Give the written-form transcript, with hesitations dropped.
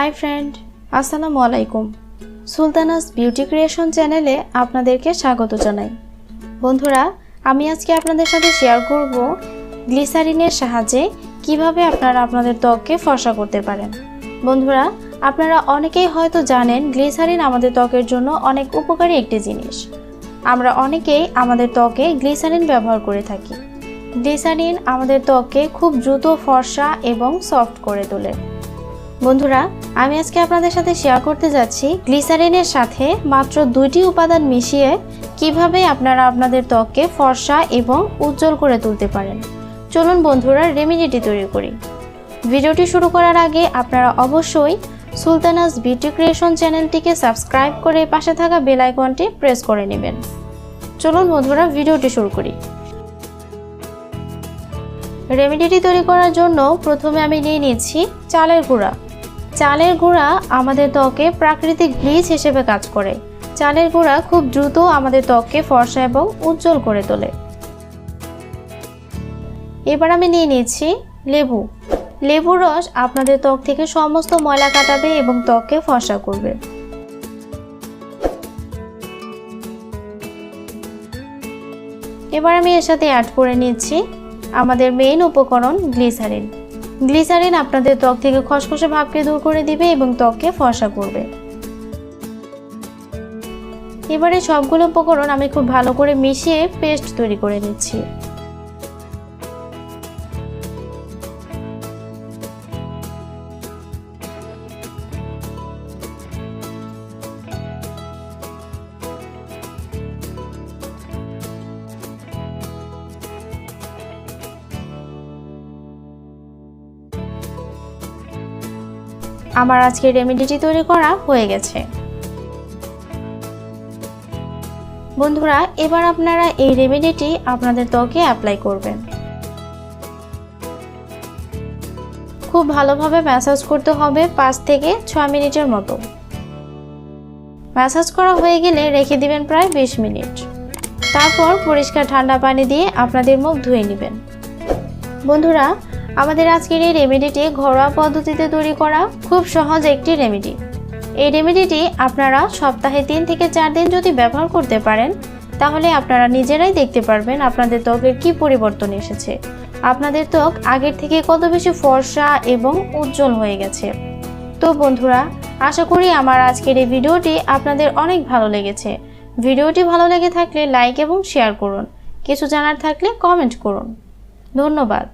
Hi friend, আসসালামু আলাইকুম। Sultana's beauty creation চ্যানেলে আপনাদেরকে স্বাগত জানাই। বন্ধুরা, আমি আজকে আপনাদের সাথে শেয়ার করব গ্লিসারিনের সাহায্যে কিভাবে আপনারা আপনাদের ত্বককে ফর্সা করতে পারেন। বন্ধুরা, আপনারা অনেকেই হয়তো জানেন গ্লিসারিন আমাদের ত্বকের জন্য অনেক উপকারী একটি জিনিস। আমরা অনেকেই আমাদের ত্বকে গ্লিসারিন ব্যবহার করে থাকি। গ্লিসারিন আমাদের ত্বককে খুব দ্রুত ফর্সা এবং সফট করে তোলে। বন্ধুরা, আমি আজকে আপনাদের সাথে শেয়ার করতে যাচ্ছি গ্লিসারিনের সাথে মাত্র 2টি উপাদান মিশিয়ে কিভাবে আপনারা আপনাদের ত্বককে ফর্সা এবং উজ্জ্বল করে তুলতে পারেন। চলুন বন্ধুরা, রেমেডিটি তৈরি করি। ভিডিওটি শুরু করার আগে আপনারা অবশ্যই সুলতানাস বিউটি ক্রিয়েশন চ্যানেলটিকে সাবস্ক্রাইব করে পাশে থাকা বেল আইকনটি প্রেস করে নেবেন। চলুন বন্ধুরা, ভিডিওটি শুরু করি। রেমেডিটি তৈরি করার জন্য প্রথমে আমি নিয়ে নিচ্ছি চালের গুঁড়া। চালের গুঁড়া আমাদের ত্বকে প্রাকৃতিক ব্লিচ হিসেবে কাজ করে। চালের গুঁড়া খুব দ্রুত আমাদের ত্বককে ফর্সা এবং উজ্জ্বল করে তোলে। এবার আমি নিয়ে নিচ্ছি লেবু। লেবুর রস আপনাদের ত্বক থেকে সমস্ত ময়লা কাটাবে এবং ত্বককে ফর্সা করবে। এবার আমি এর সাথে অ্যাড করে নিচ্ছি আমাদের মেইন উপকরণ গ্লিসারিন। গ্লিসারিন আপনাদের ত্বক থেকে খসখসে ভাবকে দূর করে দিবে এবং ত্বককে ফর্সা করবে। এবারে সবগুলো উপকরণ আমি খুব ভালো করে মিশিয়ে পেস্ট তৈরি করে নিচ্ছি। আমার আজকের রেমেডিটি তৈরি করা হয়ে গেছে। বন্ধুরা, এবার আপনারা এই রেমেডিটি আপনাদের ত্বকে অ্যাপ্লাই করবেন। খুব ভালোভাবে ম্যাসাজ করতে হবে 5 থেকে 6 মিনিটের মতো। ম্যাসাজ করা হয়ে গেলে রেখে দিবেন প্রায় 20 মিনিট। তারপর পরিষ্কার ঠান্ডা পানি দিয়ে আপনাদের মুখ ধুয়ে নেবেন। বন্ধুরা, আমাদের আজকের এই রেমেডিটি ঘরোয়া পদ্ধতিতে তৈরি করা খুব সহজ একটি রেমেডি। এই রেমেডিটি আপনারা সপ্তাহে 3 থেকে 4 দিন যদি ব্যবহার করতে পারেন, তাহলে আপনারা নিজেরাই দেখতে পারবেন আপনাদের ত্বকের কি পরিবর্তন এসেছে। আপনাদের ত্বক আগের থেকে কত বেশি ফর্সা এবং উজ্জ্বল হয়ে গেছে। তো বন্ধুরা, আশা করি আমার আজকের এই ভিডিওটি আপনাদের অনেক ভালো লেগেছে। ভিডিওটি ভালো লেগে থাকলে লাইক এবং শেয়ার করুন। কিছু জানার থাকলে কমেন্ট করুন। ধন্যবাদ।